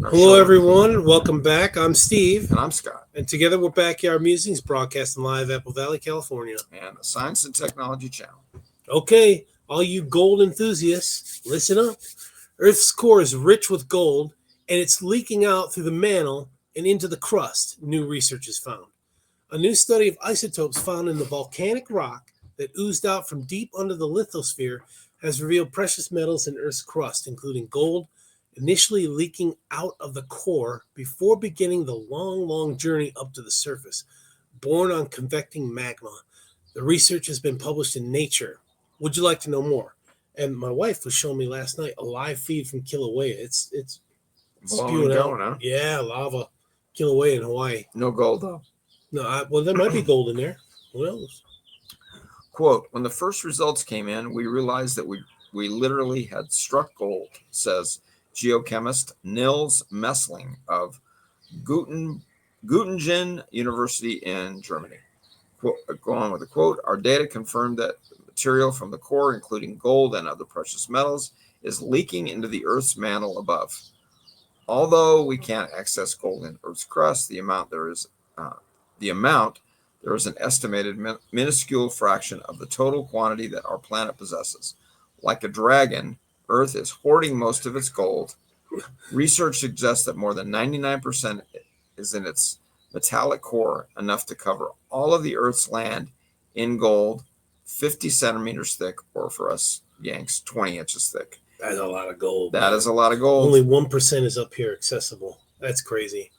Hello, everyone, and welcome back. I'm Steve. And I'm Scott. And together we're Backyard Musings, broadcasting live Apple Valley, California. And the Science and Technology Channel. Okay, all you gold enthusiasts, listen up. Earth's core is rich with gold, and it's leaking out through the mantle and into the crust, new research has found. A new study of isotopes found in the volcanic rock that oozed out from deep under the lithosphere has revealed precious metals in Earth's crust, including gold, initially leaking out of the core before beginning the long journey up to the surface, borne on convecting magma. The research has been published in Nature. Would you like to know more? And my wife was showing me last night a live feed from Kilauea. It's spewing out. Huh? Yeah, lava. Kilauea in Hawaii. No gold, though. No, well, there might be gold in there. Who knows? Quote, when the first results came in, we realized that we literally had struck gold, says geochemist Nils Messling of Göttingen University in Germany. Quote, go on with the quote, our data confirmed that material from the core, including gold and other precious metals, is leaking into the Earth's mantle above. Although we can't access gold in Earth's crust, there is an estimated minuscule fraction of the total quantity that our planet possesses. Like a dragon, Earth is hoarding most of its gold. Research suggests that more than 99% is in its metallic core, enough to cover all of the Earth's land in gold, 50 centimeters thick, or for us Yanks, 20 inches thick. That's a lot of gold. That is a lot of gold. Only 1% is up here accessible. That's crazy.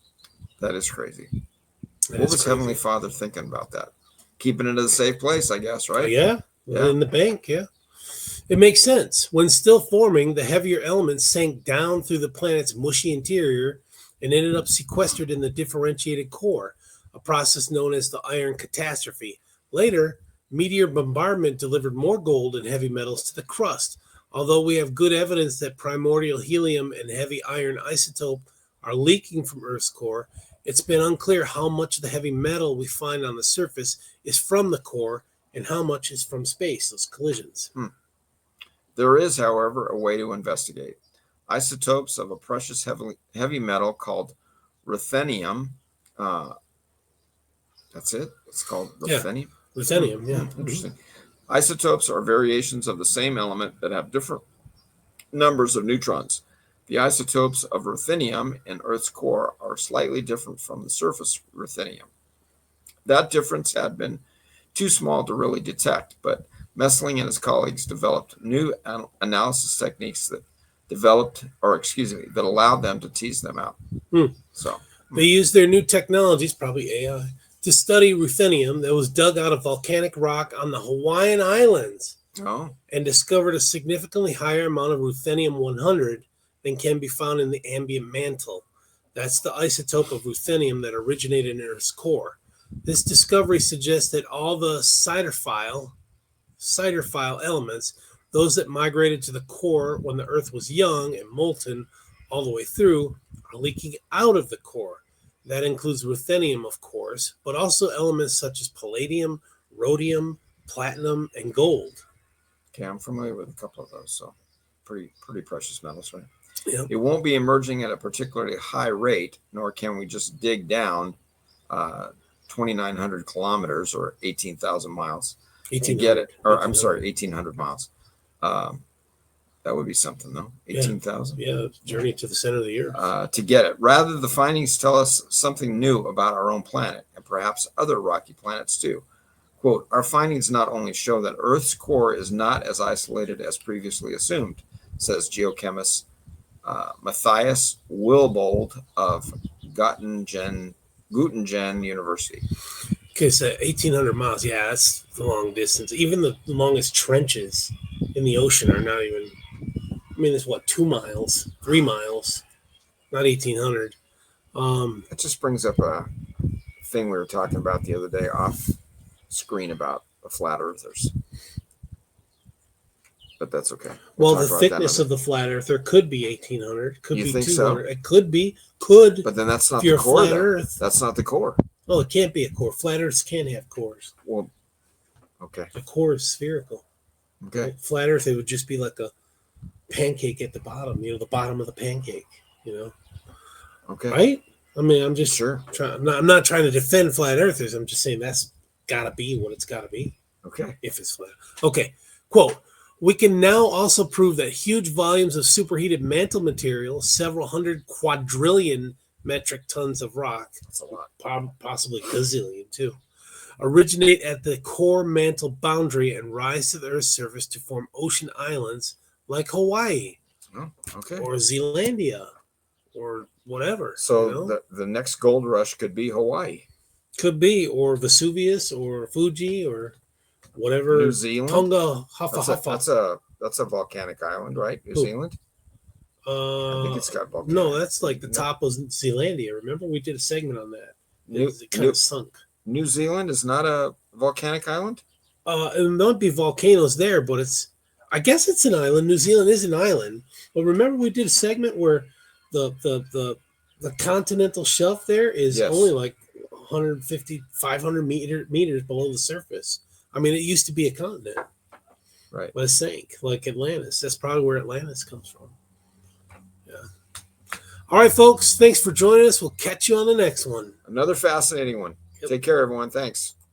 That is crazy. What was Heavenly Father thinking about that? Keeping it in a safe place, I guess, right? Yeah. In the bank, yeah. It makes sense. When still forming, the heavier elements sank down through the planet's mushy interior and ended up sequestered in the differentiated core, a process known as the iron catastrophe. Later, meteor bombardment delivered more gold and heavy metals to the crust. Although we have good evidence that primordial helium and heavy iron isotope are leaking from Earth's core, it's been unclear how much of the heavy metal we find on the surface is from the core and how much is from space, those collisions. There is, however, a way to investigate. Isotopes of a precious heavy metal called ruthenium. That's it? It's called ruthenium? Yeah, ruthenium, yeah. Interesting. Isotopes are variations of the same element that have different numbers of neutrons. The isotopes of ruthenium in Earth's core are slightly different from the surface ruthenium. That difference had been too small to really detect, but Messling and his colleagues developed new analysis techniques that allowed them to tease them out. So they used their new technologies, probably AI, to study ruthenium that was dug out of volcanic rock on the Hawaiian Islands, and discovered a significantly higher amount of ruthenium-100 than can be found in the ambient mantle. That's the isotope of ruthenium that originated in Earth's core. This discovery suggests that all the cytophyll elements, those that migrated to the core when the Earth was young and molten all the way through, are leaking out of the core. That includes ruthenium, of course, but also elements such as palladium, rhodium, platinum, and gold. Okay, I'm familiar with a couple of those, so pretty precious metals, right? Yeah. It won't be emerging at a particularly high rate, nor can we just dig down 2,900 kilometers or 18,000 miles to get it. Or I'm sorry, 1,800 miles. That would be something, though. 18,000. Yeah, journey to the center of the earth. To get it. Rather, the findings tell us something new about our own planet and perhaps other rocky planets, too. Quote, our findings not only show that Earth's core is not as isolated as previously assumed, says geochemist Matthias Wilbold of Göttingen University. Okay, so 1,800 miles. Yeah, that's the long distance. Even the longest trenches in the ocean are not even, it's 2 miles, 3 miles, not 1,800. It just brings up a thing we were talking about the other day off screen about the flat earthers. But that's okay. Well, the thickness of the flat earther could be 1,800, could be 200. So? It could be. But then that's not the core. Earth. That's not the core. Oh, it can't be a core. Flat earths can't have cores. Well, okay. The core is spherical. Okay. Like flat earth, it would just be like a pancake at the bottom, the bottom of the pancake, Okay. Right? I mean, I'm just Sure. I'm not trying to defend flat earthers. I'm just saying that's got to be what it's got to be. Okay. If it's flat. Okay. Quote, we can now also prove that huge volumes of superheated mantle material, several hundred quadrillion metric tons of rock, that's a lot, possibly gazillion too, originate at the core mantle boundary and rise to the Earth's surface to form ocean islands like Hawaii or Zealandia or whatever. So the next gold rush could be Hawaii. Could be, or Vesuvius or Fuji or whatever. New Zealand. Tonga, Huffa. That's a volcanic island, right? New Zealand. I think it's got volcanic. No, that's like the top of Zealandia. Remember, we did a segment on that. It kind of sunk. New Zealand is not a volcanic island. It might be volcanoes there, but I guess it's an island. New Zealand is an island. But remember, we did a segment where the continental shelf there is only like 150, 500 meters below the surface. I mean, it used to be a continent. Right. But it sank, like Atlantis. That's probably where Atlantis comes from. Yeah. All right, folks. Thanks for joining us. We'll catch you on the next one. Another fascinating one. Yep. Take care, everyone. Thanks.